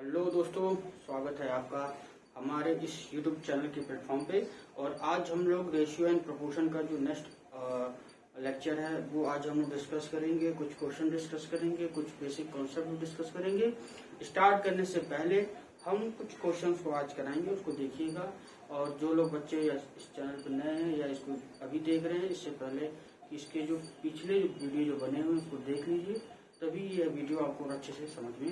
Hello दोस्तों, स्वागत है आपका हमारे इस यूट्यूब चैनल के प्लेटफॉर्म पे। और आज हम लोग रेशियो एंड प्रोपोर्शन का जो नेक्स्ट लेक्चर है वो आज हम लोग डिस्कस करेंगे। कुछ क्वेश्चन डिस्कस करेंगे, कुछ बेसिक कॉन्सेप्ट डिस्कस करेंगे। स्टार्ट करने से पहले हम कुछ क्वेश्चंस को आज कराएंगे, उसको देखिएगा। और जो लोग बच्चे या इस चैनल पर नए हैं या इसको अभी देख रहे हैं, इससे पहले इसके जो पिछले वीडियो जो बने हुए हैं उसको देख लीजिए, तभी यह वीडियो आपको अच्छे से समझ में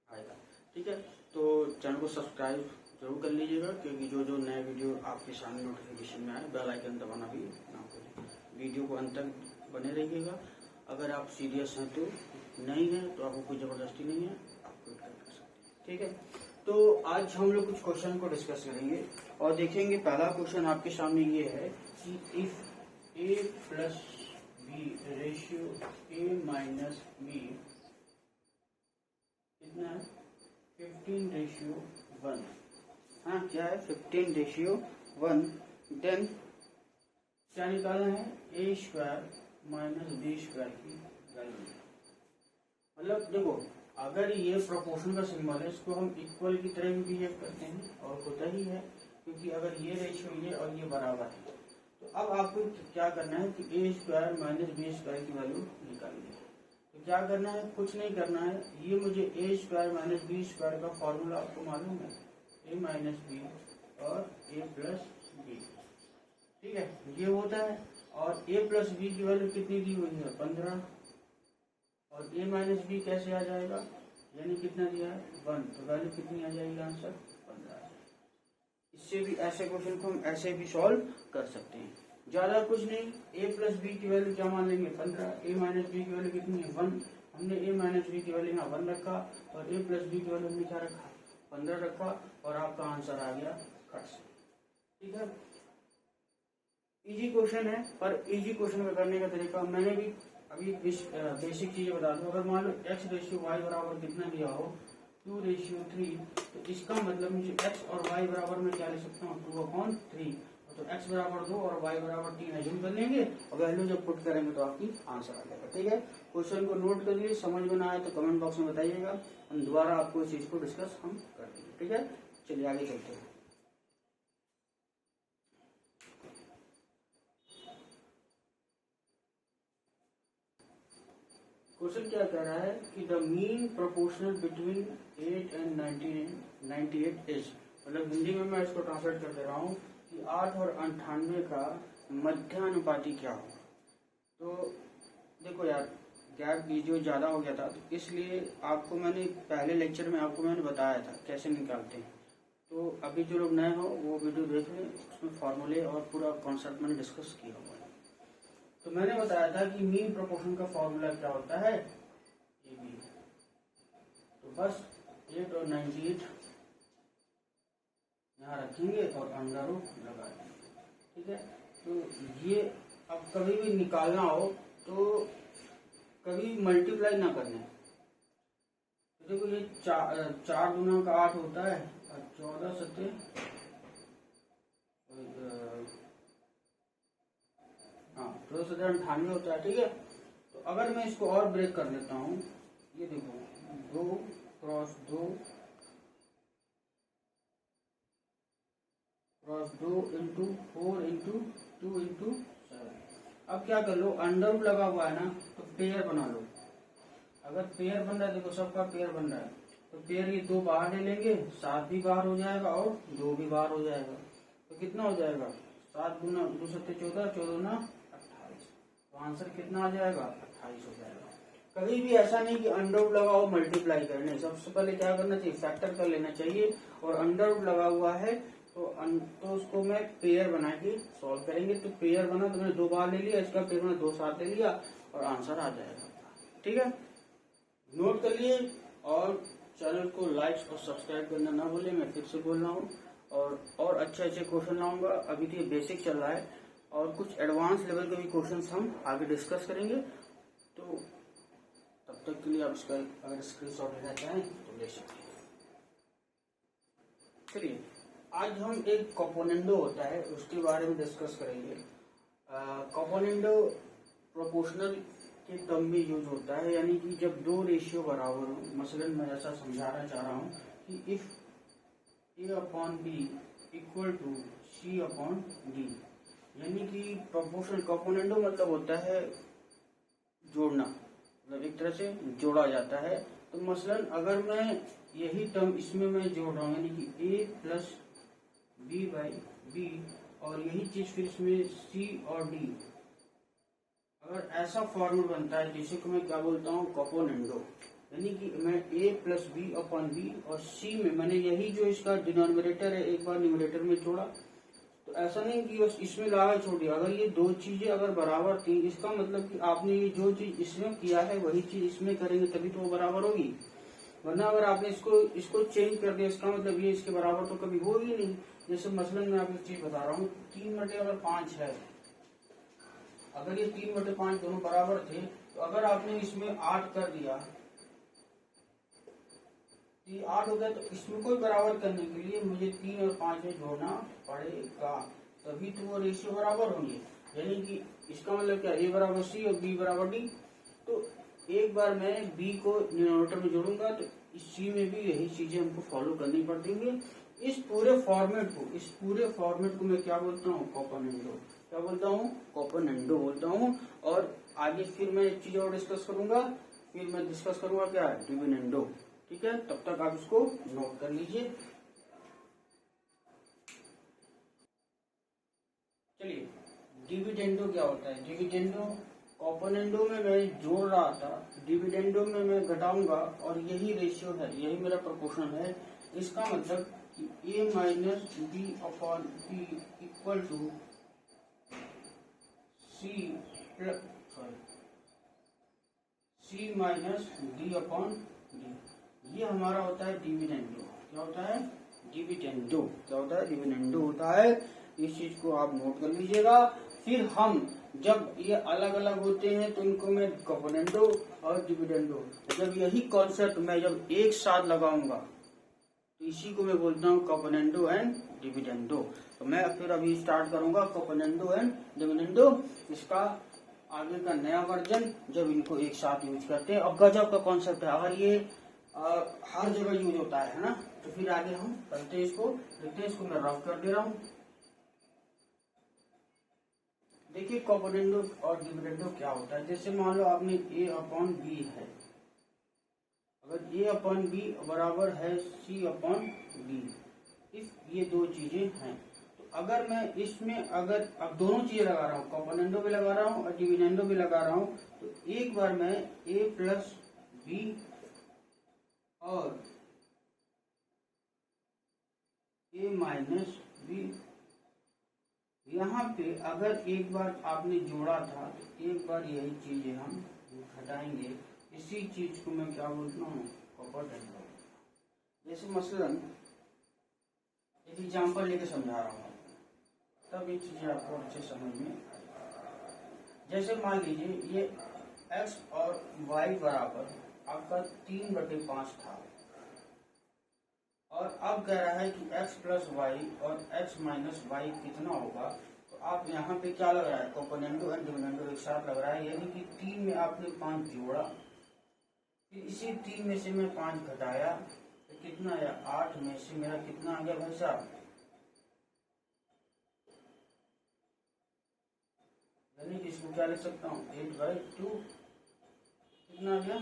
आएगा। ठीक है, तो चैनल को सब्सक्राइब जरूर कर लीजिएगा, क्योंकि जो जो नए वीडियो आपके सामने नोटिफिकेशन में आए, बेल आइकन दबाना भी ना भूलें। वीडियो को अंत तक बने रहिएगा। अगर आप सीरियस हैं तो, नहीं है तो आपको कोई जबरदस्ती नहीं है, आप क्विट कर सकते हैं। ठीक है, तो आज हम लोग कुछ क्वेश्चन को डिस्कस करेंगे और देखेंगे। पहला क्वेश्चन आपके सामने ये है कि if a plus B ratio a minus B कितना है 15:1। हाँ, क्या है 15:1। देन क्या निकालना है a square minus B square की वैल्यू। मतलब देखो, अगर ये प्रोपोर्शन का सिंबल है, इसको हम इक्वल की तरह भी बिहेव करते हैं और होता ही है, क्योंकि अगर ये रेशियो ये और ये बराबर है, तो अब आपको क्या करना है कि a square minus B square की वैल्यू निकालनी है। तो क्या करना है, कुछ नहीं करना है। ये मुझे a square minus B square का फॉर्मूला आपको मालूम है, a माइनस बी और a प्लस बी। ठीक है, ये होता है। और a प्लस बी की वैल्यू कितनी दी हुई है 15, और a माइनस बी कैसे आ जाएगा, यानी कितना दिया है 1, तो वैल्यू कितनी आ जाएगी, आंसर 15। इससे भी ऐसे क्वेश्चन को हम ऐसे भी सॉल्व कर सकते हैं, ज्यादा कुछ नहीं। a प्लस बी की वैल्यू क्या मान लेंगे 15, a माइनस बी की वैल्यू कितनी है 1। हमने a माइनस बी की वैल्यू यहाँ 1 रखा और a प्लस बी की वैल्यू हमने क्या रखा 15 रखा, और आपका आंसर आ गया 30। ठीक है, इजी क्वेश्चन है, पर इजी क्वेश्चन का करने का तरीका मैंने भी अभी बेसिक चीजें बता दूं। अगर मान लो x रेशियो y बराबर कितना दिया हो 2:3, तो इसका मतलब मुझे x और y बराबर में क्या लिख सकता हूँ 2/3। तो x बराबर 2 और y बराबर 3 एज्यूम कर लेंगे और वैल्यू जब पुट करेंगे तो आपकी आंसर आ जाएगा। ठीक है, क्वेश्चन को नोट कर लिए, समझ में ना आए तो कमेंट बॉक्स में बताइएगा, हम दोबारा आपको इस चीज को डिस्कस हम कर देंगे। ठीक है, चलिए आगे चलते हैं। क्वेश्चन क्या कह रहा है कि the mean proportional between 8 and 98 is, मतलब हिंदी में मैं इसको ट्रांसलेट कर दे रहा हूँ कि 8 और 98 का मध्यानुपाती क्या हो। तो देखो यार, गैप वीडियो ज्यादा हो गया था, तो इसलिए आपको मैंने पहले लेक्चर में आपको मैंने बताया था कैसे निकालते हैं। तो अभी जो लोग नए हो वो वीडियो देख लें, उसमें फॉर्मूले और पूरा कॉन्सेप्ट मैंने डिस्कस किया हुआ है। तो मैंने बताया था कि मीन प्रोपोर्शन का फॉर्मूला क्या होता है, ए बी। तो बस 8 और 98 यहाँ रखेंगे और अंडर रूट लगा देंगे। ठीक है, तो ये अब कभी भी निकालना हो तो कभी मल्टीप्लाई ना करने। तो देखो, ये 4 दूना का 8 होता है और 14 सत्ते 98 होता है। ठीक है, तो अगर मैं इसको और ब्रेक कर देता हूँ, ये देखो 2 क्रॉस 2 इंटू 4 इंटू 2 इंटू 7। अब क्या कर लो, अंडर रूट लगा हुआ है ना, तो पेयर बना लो। अगर पेयर बन रहा है, देखो सबका पेयर बन रहा है, तो पेयर ये 2 बाहर ले लेंगे, 7 भी बाहर हो जाएगा और 2 भी बाहर हो जाएगा। तो कितना हो जाएगा 7 गुना 2 सत्ते 14, 14 गुना 28। तो आंसर कितना आ जाएगा 28 हो जाएगा। कभी भी ऐसा नहीं कि अंडर रूट लगाओ मल्टीप्लाई करने, सबसे पहले क्या करना चाहिए, फैक्टर कर लेना चाहिए। और अंडर रूट लगा हुआ है तो उसको मैं पेयर बना के सॉल्व करेंगे। तो पेयर बना तो मैंने 2 बार ले लिया, इसका पेयर मैंने 2 साथ ले लिया और आंसर आ जाएगा। ठीक है, नोट कर लिए। और चैनल को लाइक और सब्सक्राइब करना ना भूलें, मैं फिर से बोल रहा हूँ। और अच्छे अच्छे क्वेश्चन लाऊंगा। अभी तो ये बेसिक चल रहा है और कुछ एडवांस लेवल के भी क्वेश्चन हम आगे डिस्कस करेंगे। तो तब तक के लिए आप इसका अगर स्क्रीनशॉट लेना चाहें तो ले सकते हैं। चलिए, आज हम एक कॉम्पोनेंडो होता है उसके बारे में डिस्कस करेंगे। कॉम्पोनेंडो प्रोपोर्शनल के टर्म में यूज होता है, यानी कि जब दो रेशियो बराबर हो। मसलन मैं ऐसा समझाना चाह रहा हूँ कि if A/B equal to C/D, यानी कि प्रोपोर्शनल कंपोनेंटो मतलब होता है जोड़ना, मतलब एक तरह से जोड़ा जाता है। तो मसलन अगर मैं यही टर्म इसमें मैं जोड़ रहा हूँ, यानी कि A प्लस B/B, और यही चीज फिर इसमें C और D, अगर ऐसा फॉर्मूला बनता है जिसे को मैं क्या बोलता हूँ, कंपोनेंटो, यानी कि मैं A प्लस B/B और C में मैंने यही जो इसका डिनोमिनेटर है एक बार न्यूमरेटर में जोड़ा। तो ऐसा नहीं कि बस इसमें लगा छोड़ दिया। अगर ये दो चीजें अगर बराबर थी, इसका मतलब कि आपने ये जो चीज इसमें किया है वही चीज इसमें करेंगे तभी तो वो बराबर होगी, वरना अगर आपने इसको चेंज कर दिया, इसका मतलब ये इसके बराबर तो कभी हो ही नहीं। जैसे मसलन मैं आपको चीज बता रहा हूँ, 3/5 है, अगर ये 3/5 दोनों बराबर थे, तो अगर आपने इसमें 8 कर दिया, ये 8 हो गया, तो इसमें कोई बराबर करने के लिए मुझे 3 और 5 में जोड़ना पड़ेगा, तभी तो वो रेशियो बराबर होंगे। यानी कि इसका मतलब क्या, A बराबर C और B बराबर D। तो एक बार मैं B को डिनोमिनेटर में जोड़ूंगा तो इस C में भी यही चीजें हमको फॉलो करनी पड़ेंगी। इस पूरे फॉर्मेट को मैं क्या बोलता हूँ, कंपोनेंटो। क्या बोलता हूँ, कंपोनेंटो बोलता हूँ। और आगे फिर मैं एक चीज और डिस्कस करूंगा, फिर मैं डिस्कस करूंगा क्या, डिविडेंडो। ठीक है, तब तक आप इसको नोट कर लीजिए। चलिए, डिविडेंडो क्या होता है। डिविडेंडो कंपोनेंटो में मैं जोड़ रहा था, डिविडेंडो में मैं घटाऊंगा, और यही रेशियो है, यही मेरा प्रोपोर्शन है। इसका मतलब कि A minus B/B equal to C minus D/D, ये हमारा होता है डिविडेंडो। क्या होता है, डिविडेंडो। क्या होता है, डिविडेंडो होता है। इस चीज को आप नोट कर लीजिएगा। फिर हम जब ये अलग अलग होते हैं तो इनको मैं कंपोनेंटो और डिविडेंडो, जब यही कॉन्सेप्ट मैं जब एक साथ लगाऊंगा तो इसी को मैं बोलता हूँ कंपोनेंटो एंड डिविडेंडो। तो मैं फिर अभी स्टार्ट करूंगा कंपोनेंटो एंड डिविडेंडो, इसका आगे का नया वर्जन, जब इनको एक साथ यूज करते हैं। और गजब का कॉन्सेप्ट है, अगर ये हर जगह यूज होता है ना, तो फिर आगे हम करते हैं इसको, देखते हैं। इसको मैं रफ कर दे रहा हूँ। देखिए कंपोनेंटो और डिविडेंडो क्या होता है। जैसे मान लो आपने A/B है, अगर A/B बराबर है C/D, इस ये दो चीजें हैं, तो अगर मैं इसमें अगर अब दोनों चीजें लगा रहा हूँ, कंपोनेंटो भी लगा रहा हूँ और डिविडेंडो भी लगा रहा हूँ, तो एक बार मैं A प्लस B और A माइनस B, यहाँ पे अगर एक बार आपने जोड़ा था तो एक बार यही चीजें हम घटाएंगे। इसी चीज को मैं क्या बोलता हूँ, कंपोनेंटो। जैसे मसलन एक एग्जाम्पल लेके समझा रहा हूँ, तब ये चीजें आपको अच्छे समझ में। जैसे मान लीजिए ये x और y बराबर आपका 3/5 था, और अब कह रहा है कि x प्लस वाई और x माइनस वाई कितना होगा। तो आप यहाँ पे क्या लग रहा है, कंपोनेंटो एंड डिविडेंडो एक साथ लग रहा है, यानी कि 3 में आपने 5 जोड़ा, फिर इसी 3 में से मैं 5 घटाया, तो कितना आया, 8 में से मेरा कितना आ गया भाई साहब, यानी कि इसको क्या लिख सकता हूँ, 8/2, कितना आ गया,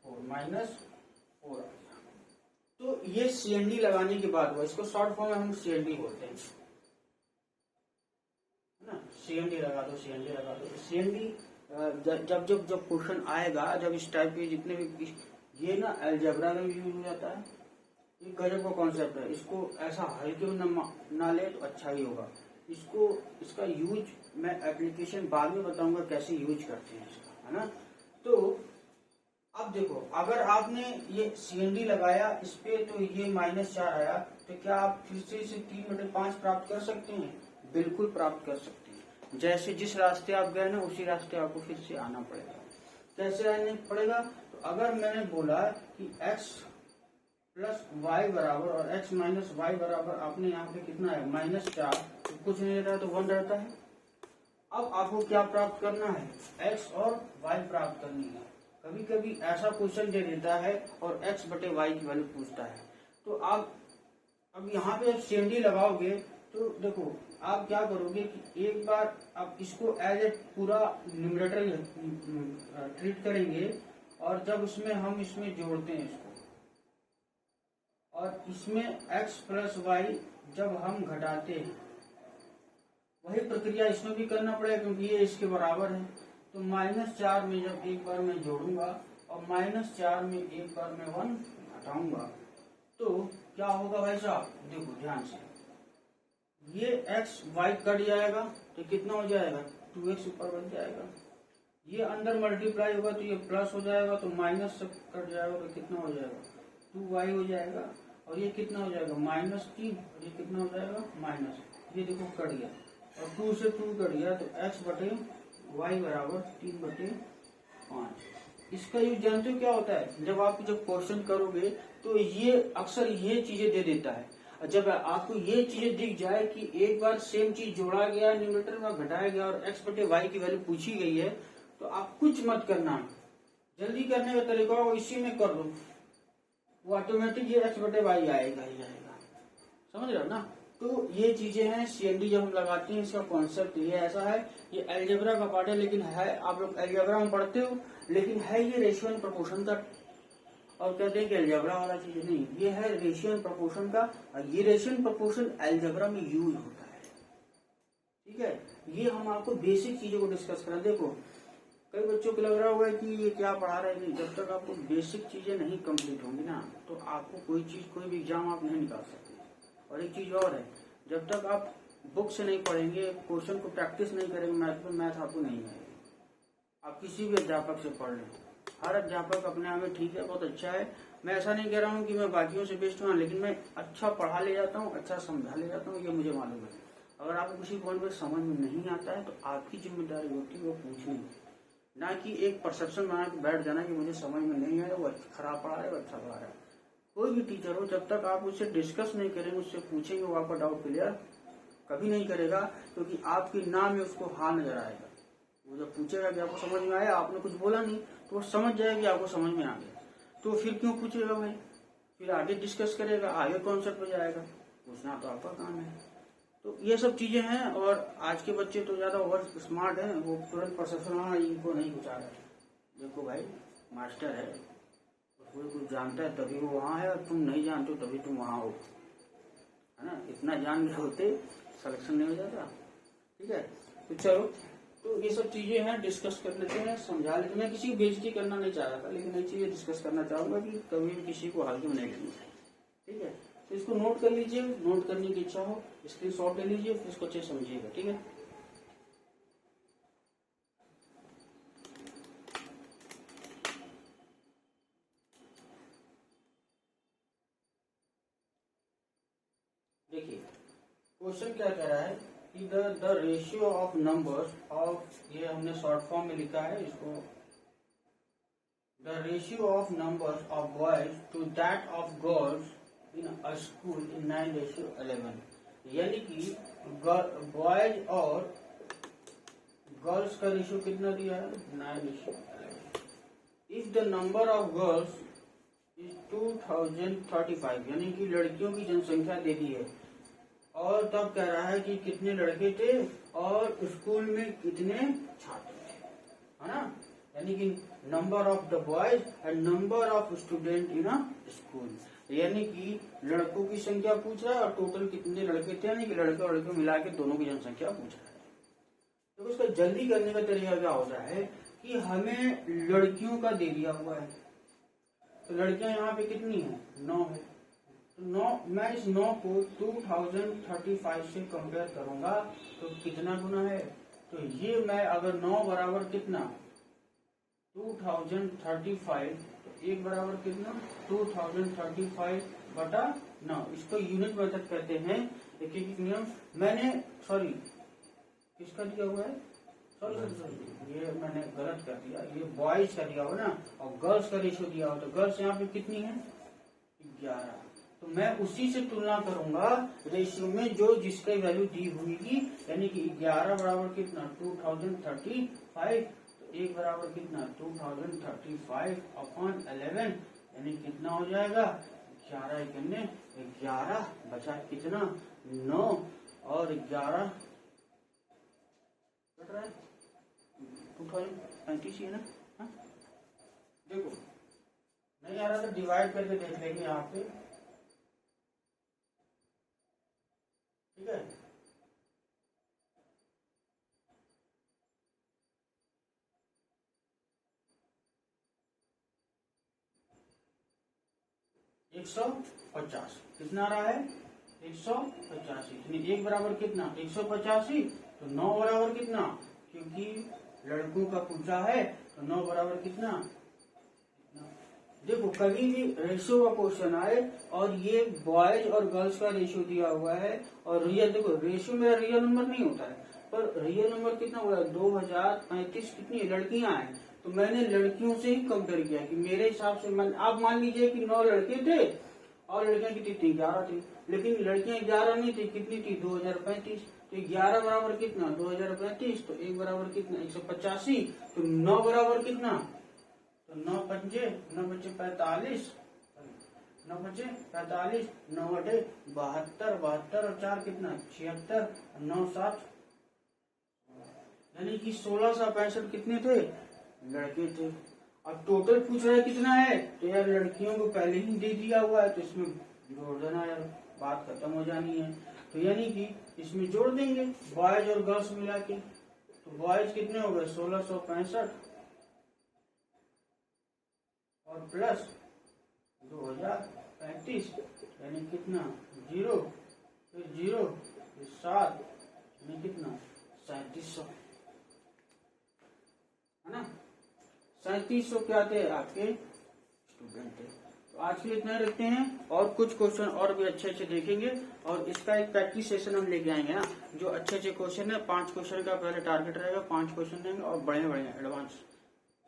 4 माइनस 4 आ गया। तो ये CND लगाने के बाद हुआ, इसको शॉर्ट फॉर्म में हम CND बोलते हैं, है ना। CND लगा दो, CND लगा दो। CND जब क्वेश्चन आएगा, जब इस टाइप के जितने भी, ये ना अलजेब्रा में भी यूज हो जाता है। ये गजब का कॉन्सेप्ट है, इसको ऐसा हल्के में ना ले तो अच्छा ही होगा। इसका यूज मैं एप्लीकेशन बाद में बताऊंगा कैसे यूज करते हैं इसका, है ना। तो अब देखो, अगर आपने ये CND लगाया इस पे, तो ये -4 आया, तो क्या आप फिर से इसे 3/5 प्राप्त कर सकते हैं? बिल्कुल प्राप्त कर सकते हैं। जैसे जिस रास्ते आप गए ना, उसी रास्ते आपको फिर से आना पड़ेगा। कैसे आना पड़ेगा? तो अगर मैंने बोला कि x प्लस वाई बराबर और x माइनस वाई बराबर, आपने यहाँ पे कितना है, -4, तो कुछ नहीं रहता है तो 1 रहता है। अब आपको क्या प्राप्त करना है, x और y प्राप्त करनी है। कभी कभी ऐसा क्वेश्चन दे देता है और x बटे y की वैल्यू पूछता है, तो आप अब यहाँ पे CND लगाओगे तो देखो आप क्या करोगे कि एक बार आप इसको एज ए पूरा न्यूमरेटर ट्रीट करेंगे, और जब उसमें हम इसमें जोड़ते हैं इसको, और इसमें x प्लस वाई जब हम घटाते हैं, वही प्रक्रिया इसमें भी करना पड़ेगा क्योंकि ये इसके बराबर है। तो -4 में जब एक बार मैं जोड़ूंगा और -4 में एक बार मैं 1 घटाऊंगा, तो क्या होगा भाई साहब, देखो ध्यान से, ये x y कट जाएगा तो कितना हो जाएगा, 2x ऊपर बन जाएगा। ये अंदर मल्टीप्लाई होगा तो ये प्लस हो जाएगा, तो माइनस से कट जाएगा तो कितना हो जाएगा, 2y हो जाएगा। और ये कितना हो जाएगा, -3, और ये कितना हो जाएगा, माइनस, ये देखो कट गया, और 2 से 2 कट गया, तो x बटे y बराबर 3/5। इसका यूज जानते हो क्या होता है, जब आप जब क्वेश्चन करोगे तो ये अक्सर ये चीजें दे देता है। जब आपको ये चीजें दिख जाए कि एक बार सेम चीज जोड़ा गया, न्यूमरेटर में घटाया गया और x बटे y की वैल्यू पूछी गई है, तो आप कुछ मत करना, जल्दी करने का तरीका वो इसी में कर लो, वो ऑटोमेटिक ये x बटे y आएगा ही आएगा। समझ रहे हो ना। तो ये चीजें हैं CND जब हम लगाते हैं, इसका कॉन्सेप्ट ये ऐसा है, ये अलजेब्रा का पार्ट है, लेकिन है आप लोग अलजेब्रा में पढ़ते हो, लेकिन है ये रेशियो एंड प्रोपोर्शन का। और कहते हैं कि अलजेब्रा वाला चीज नहीं, ये है रेशियो एंड प्रोपोर्शन का, और ये रेशियो एंड प्रोपोर्शन अलजेब्रा में यूज होता है। ठीक है, ये हम आपको बेसिक चीजों को डिस्कस करें। देखो कई बच्चों को लग रहा होगा कि ये क्या पढ़ा रहे हैं, जब तक आपको बेसिक चीजें नहीं कंप्लीट होंगी ना, तो आपको कोई चीज, कोई भी एग्जाम आप नहीं निकाल सकते। और एक चीज और है, जब तक आप बुक से नहीं पढ़ेंगे, क्वेश्चन को प्रैक्टिस नहीं करेंगे, मैथ आपको नहीं आएगी। आप किसी भी अध्यापक से पढ़ लें, हर अध्यापक अपने आप में ठीक है, बहुत अच्छा है। मैं ऐसा नहीं कह रहा हूँ कि मैं बाकियों से बेस्ट हूँ, लेकिन मैं अच्छा पढ़ा ले जाता हूँ, अच्छा समझा ले जाता हूँ, ये मुझे मालूम है। अगर आपको किसी पॉइंट में समझ में नहीं आता है, तो आपकी जिम्मेदारी होती है वो पूछनी, ना कि एक परसेप्शन बना के बैठ जाना कि मुझे समझ में नहीं आया, वो खराब पढ़ा रहा है, वो अच्छा पढ़ा रहा है। कोई भी टीचर हो, जब तक आप उससे डिस्कस नहीं करेंगे, उससे पूछेंगे, वो आपका डाउट क्लियर कभी नहीं करेगा, क्योंकि आपके नाम में उसको हाँ नजर आएगा। वो जब पूछेगा कि आपको समझ में आया, आपने कुछ बोला नहीं, तो वो समझ जाएगा कि आपको समझ में आ गया, तो फिर क्यों पूछेगा भाई, फिर आगे डिस्कस करेगा, आगे कॉन्सेप्ट पे जाएगा, पूछना तो आपका काम है। तो ये सब चीजें हैं, और आज के बच्चे तो ज्यादा ओवर स्मार्ट हैं, वो तुरंत परसेप्शन, हाँ इनको नहीं कुछ आ रहा है। देखो भाई मास्टर है, कोई कुछ जानता है तभी वो वहाँ है, और तुम नहीं जानते हो तभी तुम वहाँ हो, है ना। इतना जान के होते सिलेक्शन नहीं हो जाता। ठीक है, तो चलो, तो ये सब चीजें हैं, डिस्कस कर लेते हैं, समझा लेते हैं। मैं किसी की बेइज्जती करना नहीं चाह रहा था, लेकिन ये चीजें डिस्कस करना चाहूंगा कि कभी भी किसी को हल्के में नहीं लेनी चाहिए। ठीक है, तो इसको नोट कर लीजिए, नोट करने की इच्छा हो स्क्रीनशॉट ले लीजिए, फिर इसको अच्छे समझिएगा। ठीक है, देखिए क्वेश्चन क्या कह रहा है कि the ratio of numbers of, ये हमने शॉर्ट फॉर्म में लिखा है इसको, the ratio of numbers of boys to that of girls in a school in 9:11, यानी कि बॉयज और गर्ल्स का रेशियो कितना दिया है, 9:11। If the number of girls is 2035, यानी कि लड़कियों की जनसंख्या दे दी है, और तब कह रहा है कि कितने लड़के थे और स्कूल में कितने छात्र थे, है ना। यानी कि number of the boys and number of student in a school, यानी कि लड़कों की संख्या पूछ रहा है और टोटल कितने लड़के थे, यानी कि लड़के और लड़के मिला के दोनों की जनसंख्या पूछ रहा है। तो उसका जल्दी करने का तरीका क्या होता है कि हमें लड़कियों का दे दिया हुआ है, तो लड़कियां यहाँ पे कितनी है, 9 है। तो 9, मैं इस 9 को 2035 से कंपेयर करूंगा तो कितना गुना है, तो ये मैं अगर 9 बराबर कितना 2035, तो 1 बराबर कितना 2035 बटा 9, इसको यूनिट मेथड कहते हैं। एक एक नियम मैंने, सॉरी किसका दिया हुआ है, सॉरी ये मैंने गलत कर दिया, ये बॉयज का दिया हुआ ना, और गर्ल्स का रेशियो दिया हुआ, तो गर्ल्स यहाँ पे कितनी है 11, तो मैं उसी से तुलना करूंगा रेशियो में जो जिसकी वैल्यू दी हुई, यानी कि 11 बराबर कितना 2035, तो 1 बराबर कितना 2035 अपॉन 11, यानी कितना हो जाएगा 11 इकन्ने 11, बचा कितना 9 और 11 कट रहा है 2035 है ना। हाँ? देखो नहीं आ रहा तो डिवाइड करके देख लेंगे यहाँ पे, ठीक है। एक 150 कितना आ रहा है 185, 1 बराबर कितना 185, तो 9 बराबर कितना, क्योंकि लड़कों का पूछा है तो 9 बराबर कितना। देखो कभी भी रेशियो का क्वेश्चन आए और ये बॉयज और गर्ल्स का रेशियो दिया हुआ है और रियल, देखो रेशियो मेरा रियल नंबर नहीं होता है, पर रियल नंबर कितना हुआ है 2035, कितनी लड़कियां हैं, तो मैंने लड़कियों से ही कंपेयर किया कि मेरे हिसाब से आप मान लीजिए कि 9 लड़के थे और लड़कियां कितनी थी 11 थी, लेकिन लड़कियां 11 नहीं थी, कितनी थी 2035, तो 11 बराबर कितना 2035, तो 1 बराबर कितना 185, तो 9 बराबर कितना, तो 9 बचे 45, 9 बचे 45, 9 बटे 72, 72 और 4 कितना 76, 9 7, यानी कि 1665 कितने थे लड़के थे। अब टोटल पूछ रहा है कितना है, तो यार लड़कियों को पहले ही दे दिया हुआ है तो इसमें जोड़ देना यार, बात खत्म हो जानी है। तो यानी कि इसमें जोड़ देंगे बॉयज और गर्ल्स मिला के, तो बॉयज कितने हो गए 1665 और प्लस 2035, यानी कितना 0 फिर 0 फिर 7, यानी कितना 3700 है ना। 3700 क्या थे आपके स्टूडेंट थे। तो आज के लिए इतना रखते हैं, और कुछ क्वेश्चन और भी अच्छे अच्छे देखेंगे और इसका एक प्रैक्टिस सेशन हम लेके आएंगे ना, जो अच्छे अच्छे क्वेश्चन है 5 क्वेश्चन का पहले टारगेट रहेगा, 5 क्वेश्चन रहेंगे और बड़े बड़े एडवांस,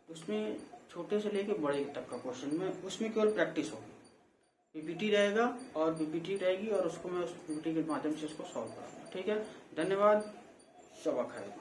उसमें छोटे से लेके बड़े तक का क्वेश्चन में उसमें केवल प्रैक्टिस होगी, पीपीटी रहेगा और पीपीटी रहेगी और उसको मैं उस पीपीटी के माध्यम से उसको सॉल्व कराऊंगा। ठीक है, धन्यवाद, शबा खैर।